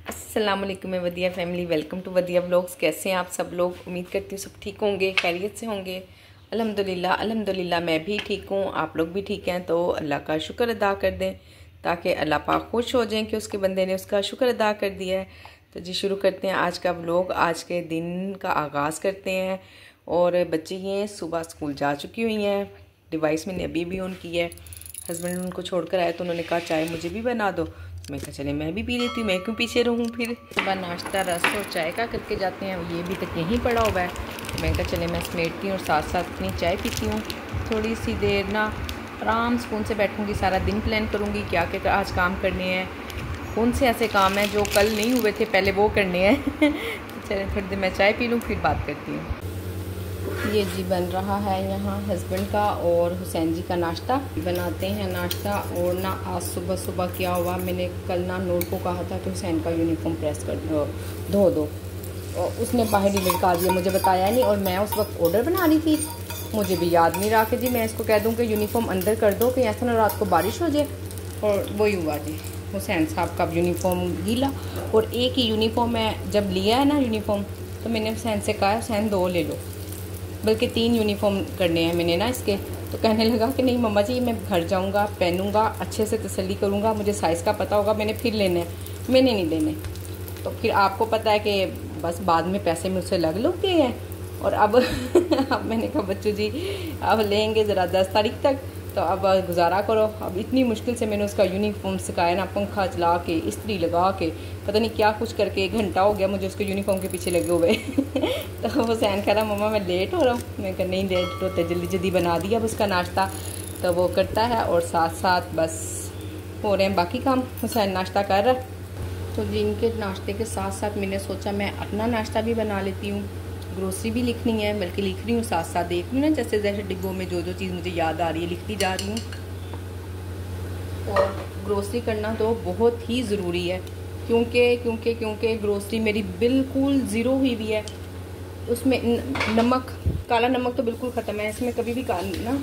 अस्सलाम वालेकुम वदिया family, welcome to वदिया vlogs. कैसे हैं आप सब लोग? उम्मीद करती हूँ सब ठीक होंगे, खैरियत से होंगे। अल्हम्दुलिल्लाह मैं भी ठीक हूँ, आप लोग भी ठीक हैं। तो अल्लाह का शुक्र अदा कर दें ताकि अल्लाह पाक खुश हो जाएं कि उसके बंदे ने उसका शुक्र अदा कर दिया है। तो जी शुरू करते हैं आज का व्लॉग। आज के दिन का आगाज़ करते हैं। और बच्चे ये सुबह स्कूल जा चुकी हुई हैं। डिवाइस मैंने अभी भी ऑन की है। हस्बैंड उनको छोड़कर आए तो उन्होंने कहा चाय मुझे भी बना दो। मैं कहा चले मैं भी पी लेती हूँ, मैं क्यों पीछे रहूँ। फिर सुबह नाश्ता रस और चाय का करके जाते हैं। ये भी तक यहीं पड़ा हुआ है। मैं कहा चले मैं समेटती हूँ और साथ साथ अपनी चाय पीती हूँ। थोड़ी सी देर ना आराम सुकून से बैठूँगी, सारा दिन प्लान करूँगी क्या क्या आज काम करने हैं, कौन से ऐसे काम हैं जो कल नहीं हुए थे पहले वो करने हैं। तो चले थोड़ी देर मैं चाय पी लूँ फिर बात करती हूँ। ये जी बन रहा है यहाँ हस्बैंड का और हुसैन जी का नाश्ता बनाते हैं। नाश्ता और ना आज सुबह सुबह क्या हुआ, मैंने कल ना नूर को कहा था कि हुसैन का यूनिफॉर्म प्रेस कर धो दो और उसने बाहर ही लटका दिया, मुझे बताया नहीं। और मैं उस वक्त ऑर्डर बना रही थी, मुझे भी याद नहीं रहा कि जी मैं इसको कह दूँ कि यूनिफॉर्म अंदर कर दो कि ऐसा ना रात को बारिश हो जाए। और वही हुआ जी, हुसैन साहब का यूनिफॉर्म गीला। और एक ही यूनिफॉर्म मैं जब लिया है ना यूनिफॉर्म, तो मैंने हुसैन से कहा हुसैन 2 ले लो, बल्कि 3 यूनिफॉर्म करने हैं मैंने ना इसके। तो कहने लगा कि नहीं मम्मा जी मैं घर जाऊंगा, पहनूंगा, अच्छे से तसल्ली करूंगा, मुझे साइज़ का पता होगा, मैंने फिर लेने हैं, मैंने नहीं लेने। तो फिर आपको पता है कि बस बाद में पैसे मुझसे लग गए हैं। और अब अब मैंने कहा बच्चों जी अब लेंगे ज़रा 10 तारीख तक, तो अब गुजारा करो। अब इतनी मुश्किल से मैंने उसका यूनिफॉर्म सिखाया ना, पंखा चला के इस्त्री लगा के पता नहीं क्या कुछ करके 1 घंटा हो गया मुझे उसके यूनिफॉर्म के पीछे लगे हुए। तो हुसैन कह रहा मम्मा मैं लेट हो रहा हूँ। मैं कहा नहीं लेट होते, जल्दी जल्दी बना दिया अब उसका नाश्ता। तो वो करता है और साथ साथ बस हो रहे हैं बाकी काम। हुसैन नाश्ता कर रहा है तो जिनके नाश्ते के साथ साथ मैंने सोचा मैं अपना नाश्ता भी बना लेती हूँ। ग्रोसरी भी लिखनी है, बल्कि लिख रही हूँ साथ साथ देख रही हूँ ना, जैसे जैसे डिब्बों में जो जो चीज़ मुझे याद आ रही है लिखती जा रही हूँ। और ग्रोसरी करना तो बहुत ही ज़रूरी है क्योंकि ग्रोसरी मेरी बिल्कुल ज़ीरो हुई हुई है। उसमें नमक, काला नमक तो बिल्कुल ख़त्म है। इसमें कभी भी ना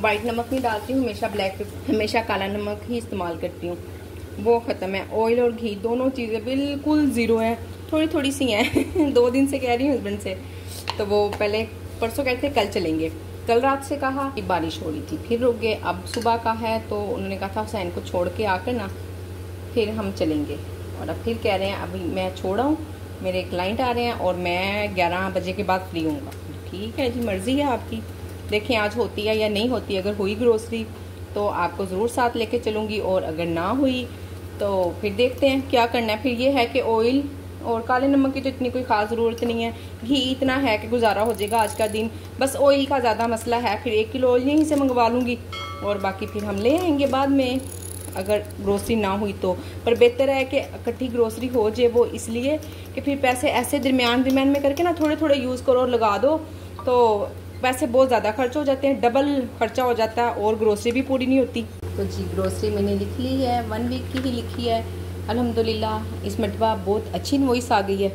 वाइट नमक नहीं डालती हूँ, हमेशा ब्लैक, हमेशा काला नमक ही इस्तेमाल करती हूँ, वो ख़त्म है। ऑयल और घी दोनों चीज़ें बिल्कुल ज़ीरो है, थोड़ी थोड़ी सी हैं। 2 दिन से कह रही हूँ हस्बैंड से, तो वो पहले परसों कहते कल चलेंगे, कल रात से कहा कि बारिश हो रही थी फिर रुक गए। अब सुबह का है तो उन्होंने कहा था हुसैन को छोड़ के आकर ना फिर हम चलेंगे। और अब फिर कह रहे हैं अभी मैं छोड़ा हूँ, मेरे क्लाइंट आ रहे हैं और मैं 11 बजे के बाद फ्री हूँगा। ठीक है जी, मर्ज़ी है आपकी, देखें आज होती है या नहीं होती। अगर हुई ग्रोसरी तो आपको ज़रूर साथ लेके चलूँगी, और अगर ना हुई तो फिर देखते हैं क्या करना है। फिर ये है कि ऑयल और काले नमक की तो इतनी कोई ख़ास ज़रूरत नहीं है, घी इतना है कि गुजारा हो जाएगा आज का दिन। बस ऑयल का ज़्यादा मसला है, फिर 1 किलो ऑयल यहीं से मंगवा लूँगी और बाकी फिर हम ले आएंगे बाद में अगर ग्रोसरी ना हुई तो। पर बेहतर है कि इकट्ठी ग्रोसरी हो जाए, वो इसलिए कि फिर पैसे ऐसे दरमियान में करके ना थोड़े थोड़े यूज़ करो और लगा दो तो पैसे बहुत ज़्यादा खर्च हो जाते हैं, डबल खर्चा हो जाता है और ग्रोसरी भी पूरी नहीं होती। तो जी ग्रोसरी मैंने लिख ली है, 1 वीक की ही लिखी है अल्हम्दुलिल्लाह। इस मरतबा बहुत अच्छी इनवॉइस आ गई है।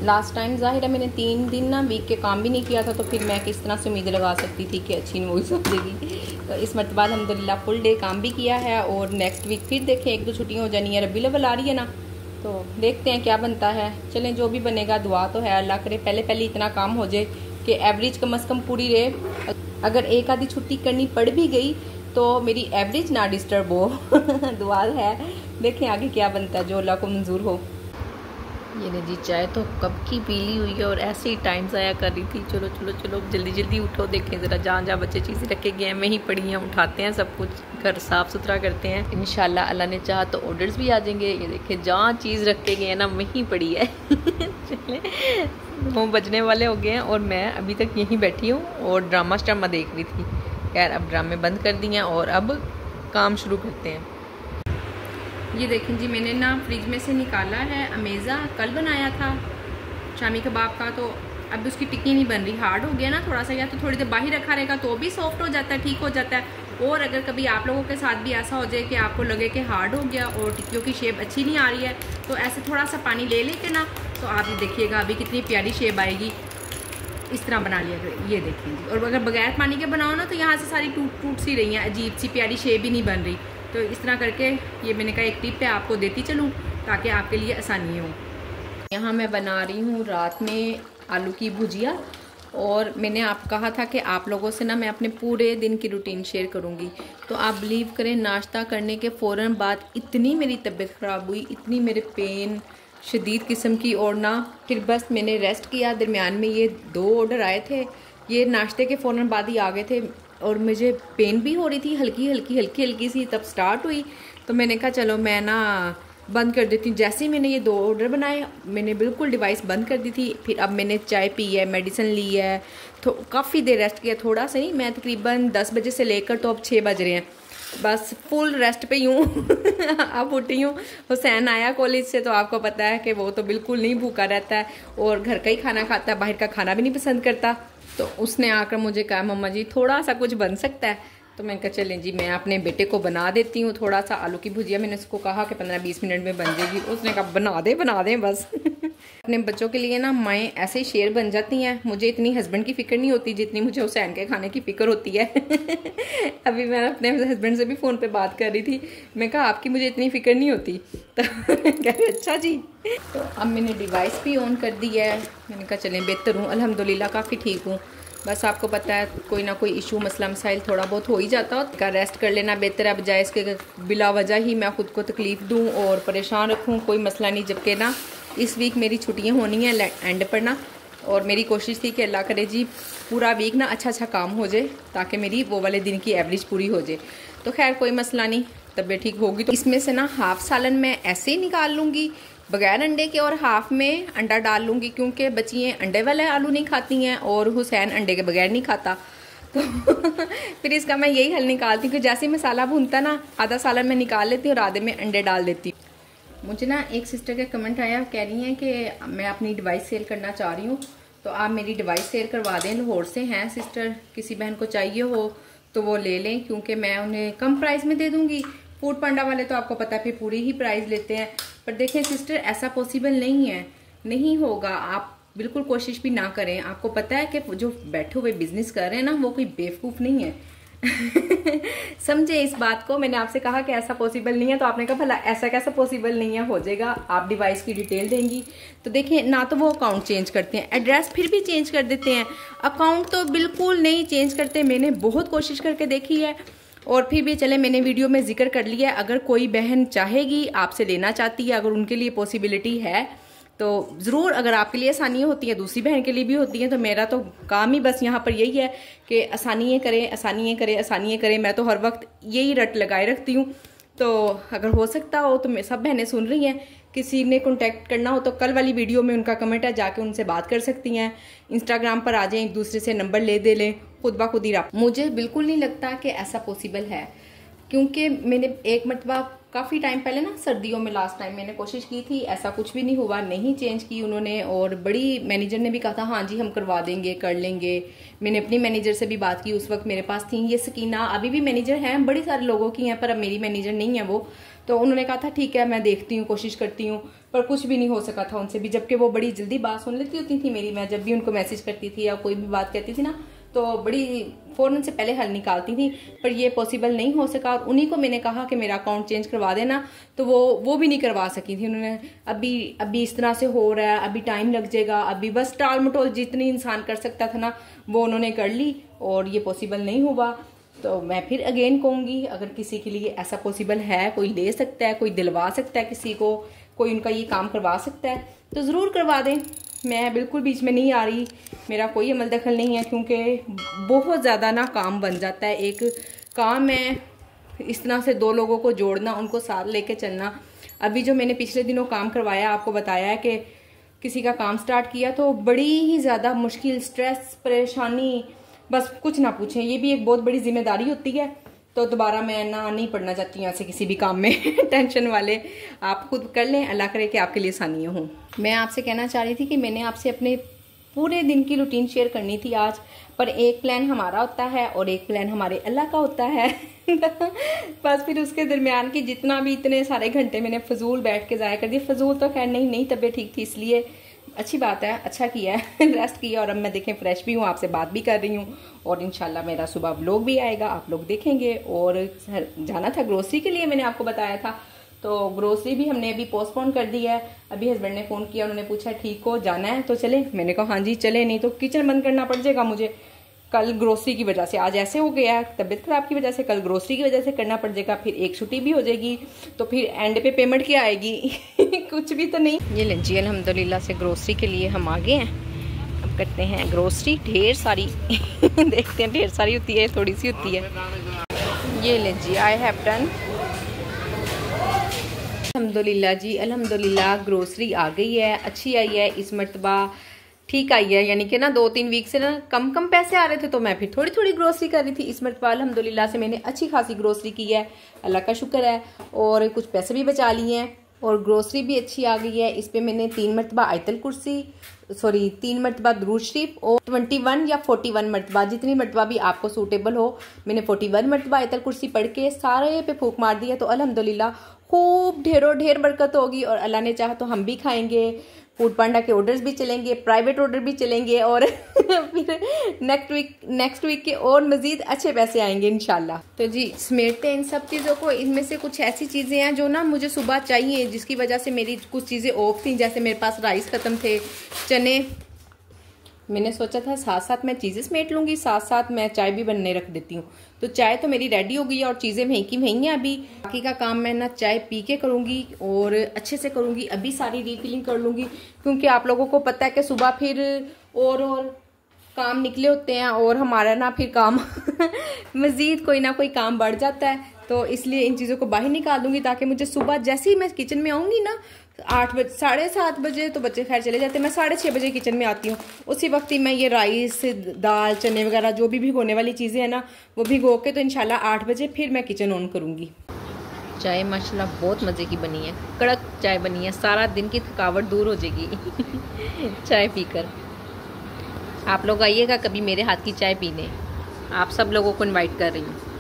लास्ट टाइम ज़ाहिर है मैंने 3 दिन ना वीक के काम भी नहीं किया था, तो फिर मैं किस तरह से उम्मीद लगा सकती थी कि अच्छी इनवॉइस हो जाएगी। तो इस मरतबा अल्हम्दुलिल्लाह फुल डे काम भी किया है। और नेक्स्ट वीक फिर देखें 1-2 छुट्टियाँ हो जानी है, रबीउल अव्वल आ रही है ना, तो देखते हैं क्या बनता है। चलें जो भी बनेगा, दुआ तो है अल्लाह करे पहले इतना काम हो जाए कि एवरेज कम अज़ कम पूरी रहे। अगर एक आधी छुट्टी करनी पड़ भी गई तो मेरी एवरेज ना डिस्टर्ब हो। दुआ है, देखें आगे क्या बनता है, जो अल्लाह को मंजूर हो। ये ने जी चाय तो कब की पी ली हुई है और ऐसे ही टाइम ज़ाया कर रही थी। चलो चलो चलो जल्दी जल्दी उठो, देखें ज़रा जहाँ बच्चे चीज़ें रखे गए हैं वहीं पड़ी हैं, उठाते हैं सब कुछ, घर साफ़ सुथरा करते हैं। इंशाल्लाह अल्लाह ने चाहा तो ऑर्डर्स भी आ जाएंगे। ये देखें जहाँ चीज़ रखे गए हैं ना वहीं पड़ी है। चले 9 बजने वाले हो गए हैं और मैं अभी तक यहीं बैठी हूँ और ड्रामा देख रही थी। खैर अब ड्रामे बंद कर दिए हैं और अब काम शुरू करते हैं। ये देखें जी मैंने ना फ्रिज में से निकाला है अमेज़ा, कल बनाया था शामी कबाब का, तो अब उसकी टिक्की नहीं बन रही, हार्ड हो गया ना थोड़ा सा, या तो थोड़ी देर बाहर रखा रहेगा तो भी सॉफ्ट हो जाता है, ठीक हो जाता है। और अगर कभी आप लोगों के साथ भी ऐसा हो जाए कि आपको लगे कि हार्ड हो गया और टिक्कियों की शेप अच्छी नहीं आ रही है, तो ऐसे थोड़ा सा पानी ले लेके ना, तो आप ये देखिएगा अभी कितनी प्यारी शेप आएगी। इस तरह बना लिया करें, ये देखिए। और अगर बगैर पानी के बनाओ ना तो यहाँ से सारी टूट सी रही हैं, अजीब सी प्यारी शेप ही नहीं बन रही। तो इस तरह करके ये मैंने कहा एक टिप है आपको देती चलूँ। ताकि आपके लिए आसानी हो। यहाँ मैं बना रही हूँ रात में आलू की भुजिया, और मैंने आप कहा था कि आप लोगों से ना मैं अपने पूरे दिन की रूटीन शेयर करूँगी। तो आप बिलीव करें, नाश्ता करने के फ़ौरन बाद इतनी मेरी तबीयत ख़राब हुई, इतनी मेरे पेन शदीद किस्म की, और ना फिर बस मैंने रेस्ट किया। दरमियान में ये 2 ऑर्डर आए थे, ये नाश्ते के फ़ौरन बाद ही आ गए थे, और मुझे पेन भी हो रही थी हल्की सी, तब स्टार्ट हुई। तो मैंने कहा चलो मैं ना बंद कर देती हूँ। जैसे ही मैंने ये 2 ऑर्डर बनाए, मैंने बिल्कुल डिवाइस बंद कर दी थी। फिर अब मैंने चाय पी है, मेडिसिन ली है, तो काफ़ी देर रेस्ट किया, थोड़ा सा नहीं, मैं तकरीबन 10 बजे से लेकर तो अब 6 बज रहे हैं, बस फुल रेस्ट पे ही हूँ। अब उठी हूँ। हुसैन आया कॉलेज से, तो आपको पता है कि वो तो बिल्कुल नहीं भूखा रहता है और घर का ही खाना खाता है, बाहर का खाना भी नहीं पसंद करता। तो उसने आकर मुझे कहा मम्मा जी थोड़ा सा कुछ बन सकता है। तो मैं कहा चलें जी, मैं अपने बेटे को बना देती हूँ थोड़ा सा आलू की भुजिया। मैंने उसको कहा कि 15-20 मिनट में बन जाएगी, उसने कहा बना दे बस। अपने बच्चों के लिए ना माएँ ऐसे ही शेर बन जाती हैं। मुझे इतनी हस्बैंड की फ़िक्र नहीं होती जितनी मुझे हुसैन के खाने की फ़िक्र होती है। अभी मैं अपने हस्बैंड से भी फ़ोन पे बात कर रही थी, मैं कहा आपकी मुझे इतनी फ़िक्र नहीं होती। तो कह रहे अच्छा जी। तो अब मैंने डिवाइस भी ऑन कर दी है। मैंने कहा चलें बेहतर हूँ, अल्हम्दुलिल्लाह काफ़ी ठीक हूँ। बस आपको पता है कोई ना कोई इशू मसला मसाइल थोड़ा बहुत हो ही जाता हो, का रेस्ट कर लेना बेहतर है, बजाय इसके बिला वजह ही मैं ख़ुद को तकलीफ़ दूँ और परेशान रखूँ। कोई मसला नहीं, जबकि ना इस वीक मेरी छुट्टियाँ होनी हैं एंड पर ना, और मेरी कोशिश थी कि अल्लाह करे जी पूरा वीक ना अच्छा काम हो जाए, ताकि मेरी वो वाले दिन की एवरेज पूरी हो जाए। तो खैर कोई मसला नहीं, तबीयत ठीक होगी। तो इसमें से ना हाफ़ सालन मैं ऐसे ही निकाल लूँगी बगैर अंडे के, और हाफ में अंडा डाल लूँगी, क्योंकि बच्चियाँ अंडे वाले आलू नहीं खाती हैं और हुसैन अंडे के बगैर नहीं खाता। तो फिर इसका मैं यही हल निकालती हूँ कि जैसे ही मसाला भूनता ना, आधा सालन मैं निकाल लेती हूँ और आधे में अंडे डाल देती हूँ। मुझे ना एक सिस्टर का कमेंट आया, कह रही हैं कि मैं अपनी डिवाइस सेल करना चाह रही हूँ, तो आप मेरी डिवाइस सेल करवा दें। लाहौर से हैं सिस्टर, किसी बहन को चाहिए हो तो वो ले लें, क्योंकि मैं उन्हें कम प्राइस में दे दूँगी। फूड पांडा वाले तो आपको पता है फिर पूरी ही प्राइस लेते हैं। पर देखें सिस्टर, ऐसा पॉसिबल नहीं है, नहीं होगा। आप बिल्कुल कोशिश भी ना करें। आपको पता है कि जो बैठे हुए बिजनेस कर रहे हैं ना, वो कोई बेवकूफ़ नहीं है। समझे इस बात को। मैंने आपसे कहा कि ऐसा पॉसिबल नहीं है, तो आपने कहा भला ऐसा कैसा पॉसिबल नहीं है, हो जाएगा। आप डिवाइस की डिटेल देंगी तो देखिए, ना तो वो अकाउंट चेंज करते हैं, एड्रेस फिर भी चेंज कर देते हैं, अकाउंट तो बिल्कुल नहीं चेंज करते। मैंने बहुत कोशिश करके देखी है, और फिर भी चले मैंने वीडियो में जिक्र कर लिया है। अगर कोई बहन चाहेगी, आपसे लेना चाहती है, अगर उनके लिए पॉसिबिलिटी है तो ज़रूर, अगर आपके लिए आसानियाँ होती हैं दूसरी बहन के लिए भी होती हैं। तो मेरा तो काम ही बस यहाँ पर यही है कि आसानियाँ करें, आसानियाँ करें, आसानियाँ करें। मैं तो हर वक्त यही रट लगाए रखती हूँ। तो अगर हो सकता हो तो मैं, सब बहनें सुन रही हैं, किसी ने कॉन्टैक्ट करना हो तो कल वाली वीडियो में उनका कमेंट है, जाके उनसे बात कर सकती हैं। इंस्टाग्राम पर आ जाएं, एक दूसरे से नंबर ले लें, खुद ब खुद ही रहा। मुझे बिल्कुल नहीं लगता कि ऐसा पॉसिबल है, क्योंकि मैंने एक मरतबा काफ़ी टाइम पहले ना, सर्दियों में लास्ट टाइम मैंने कोशिश की थी, ऐसा कुछ भी नहीं हुआ, नहीं चेंज की उन्होंने। और बड़ी मैनेजर ने भी कहा था हाँ जी हम करवा देंगे, कर लेंगे। मैंने अपनी मैनेजर से भी बात की, उस वक्त मेरे पास थी ये सकीना, अभी भी मैनेजर हैं, बड़ी सारे लोगों की हैं, पर अब मेरी मैनेजर नहीं है वो। तो उन्होंने कहा था ठीक है मैं देखती हूँ, कोशिश करती हूँ, पर कुछ भी नहीं हो सका था उनसे भी, जबकि वो बड़ी जल्दी बात सुन लेती होती थी मेरी। मैं जब भी उनको मैसेज करती थी या कोई भी बात कहती थी ना, तो बड़ी फ़ौरन से पहले हल निकालती थी, पर ये पॉसिबल नहीं हो सका। और उन्हीं को मैंने कहा कि मेरा अकाउंट चेंज करवा देना, तो वो भी नहीं करवा सकी थी उन्होंने। अभी इस तरह से हो रहा है, अभी टाइम लग जाएगा, अभी बस टाल मटोल जितनी इंसान कर सकता था ना, वो उन्होंने कर ली, और ये पॉसिबल नहीं हुआ। तो मैं फिर अगेन कहूँगी, अगर किसी के लिए ऐसा पॉसिबल है, कोई ले सकता है, कोई दिलवा सकता है किसी को, कोई उनका ये काम करवा सकता है, तो ज़रूर करवा दें। मैं बिल्कुल बीच में नहीं आ रही, मेरा कोई अमल दखल नहीं है, क्योंकि बहुत ज़्यादा ना काम बन जाता है। एक काम है इस तरह से 2 लोगों को जोड़ना, उनको साथ लेके चलना। अभी जो मैंने पिछले दिनों काम करवाया, आपको बताया है कि किसी का काम स्टार्ट किया, तो बड़ी ही ज़्यादा मुश्किल, स्ट्रेस, परेशानी, बस कुछ ना पूछें। ये भी एक बहुत बड़ी जिम्मेदारी होती है, तो दोबारा मैं ना नहीं पढ़ना चाहती हूँ ऐसे किसी भी काम में। टेंशन वाले आप खुद कर लें, अल्लाह करे कि आपके लिए आसानियाँ हों। मैं आपसे कहना चाह रही थी कि मैंने आपसे अपने पूरे दिन की रूटीन शेयर करनी थी आज, पर एक प्लान हमारा होता है और एक प्लान हमारे अल्लाह का होता है। बस फिर उसके दरमियान की जितना भी इतने सारे घंटे मैंने फजूल बैठ के ज़ाया कर दिए। फजूल तो खैर नहीं, तबीयत ठीक थी इसलिए अच्छी बात है, अच्छा किया है, रेस्ट किया। और अब मैं देखें फ्रेश भी हूँ, आपसे बात भी कर रही हूँ, और इंशाल्लाह मेरा सुबह व्लॉग भी आएगा, आप लोग देखेंगे। और जाना था ग्रोसरी के लिए, मैंने आपको बताया था, तो ग्रोसरी भी हमने अभी पोस्टपोन कर दी है। अभी हस्बैंड ने फ़ोन किया, उन्होंने पूछा ठीक हो जाना है तो चले। मैंने कहा हाँ जी चले, नहीं तो किचन बंद करना पड़ जाएगा मुझे। कल ग्रोसरी की वजह से, आज ऐसे हो गया है तबीयत खराब की वजह से, कल ग्रोसरी की वजह से करना पड़ जाएगा, फिर एक छुट्टी भी हो जाएगी, तो फिर एंड पे पेमेंट क्या आएगी कुछ भी तो नहीं। ये लें जी अल्हम्दुलिल्लाह से ग्रोसरी के लिए हम आ गए हैं। अब करते हैं ग्रोसरी, ढेर सारी देखते हैं, ढेर सारी होती है थोड़ी सी होती है। ये लें जी आई हैव डन अल्हम्दुलिल्लाह जी, अल्हम्दुलिल्लाह ग्रोसरी आ गई है, अच्छी आई है इस मर्तबा, ठीक आई है। यानी कि ना 2-3 वीक से ना कम पैसे आ रहे थे तो मैं फिर थोड़ी थोड़ी ग्रोसरी कर रही थी। इस मर्तबा अल्हम्दुलिल्लाह से मैंने अच्छी खासी ग्रोसरी की है, अल्लाह का शुक्र है, और कुछ पैसे भी बचा लिए हैं और ग्रोसरी भी अच्छी आ गई है। इस पर मैंने 3 मरतबा आयतल कुर्सी 3 मरतबा दुरूद शरीफ और 21 या 41 मरतबा, जितनी मरतबा भी आपको सूटेबल हो, मैंने 41 मरतबा आयतल कुर्सी पढ़ के सारे पे फूक मार दिया। तो अल्हम्दुलिल्लाह खूब ढेरों ढेर बरकत होगी और अल्लाह ने चाहा तो हम भी खाएंगे, फूड पांडा के ऑर्डर्स भी चलेंगे, प्राइवेट ऑर्डर भी चलेंगे और फिर नेक्स्ट वीक के और मजीद अच्छे पैसे आएंगे इंशाल्लाह। तो जी समेटते हैं इन सब चीज़ों को। इनमें से कुछ ऐसी चीज़ें हैं जो ना मुझे सुबह चाहिए, जिसकी वजह से मेरी कुछ चीज़ें ऑफ थी। जैसे मेरे पास राइस ख़त्म थे, चने, मैंने सोचा था साथ साथ मैं चीज़ें समेट लूँगी, साथ साथ मैं चाय भी बनने रख देती हूँ। तो चाय तो मेरी रेडी हो गई है और चीज़ें महंगी हैं अभी। बाकी का काम मैं ना चाय पी के करूँगी और अच्छे से करूँगी। अभी सारी रीफिलिंग कर लूँगी, क्योंकि आप लोगों को पता है कि सुबह फिर और काम निकले होते हैं और हमारा ना फिर काम मज़ीद कोई ना कोई काम बढ़ जाता है। तो इसलिए इन चीज़ों को बाहर निकाल दूँगी, ताकि मुझे सुबह जैसे ही मैं किचन में आऊँगी ना 8 बजे 7:30 बजे, तो बच्चे खैर चले जाते हैं, मैं 6:30 बजे किचन में आती हूँ। उसी वक्त ही मैं ये राइस, दाल, चने वगैरह जो भी भिगोने वाली चीज़ें हैं ना, वो भिगो के तो इंशाल्लाह 8 बजे फिर मैं किचन ऑन करूँगी। चाय माशाल्लाह बहुत मज़े की बनी है, कड़क चाय बनी है, सारा दिन की थकावट दूर हो जाएगी चाय पीकर। आप लोग आइएगा कभी मेरे हाथ की चाय पीने, आप सब लोगों को इन्वाइट कर रही हूँ।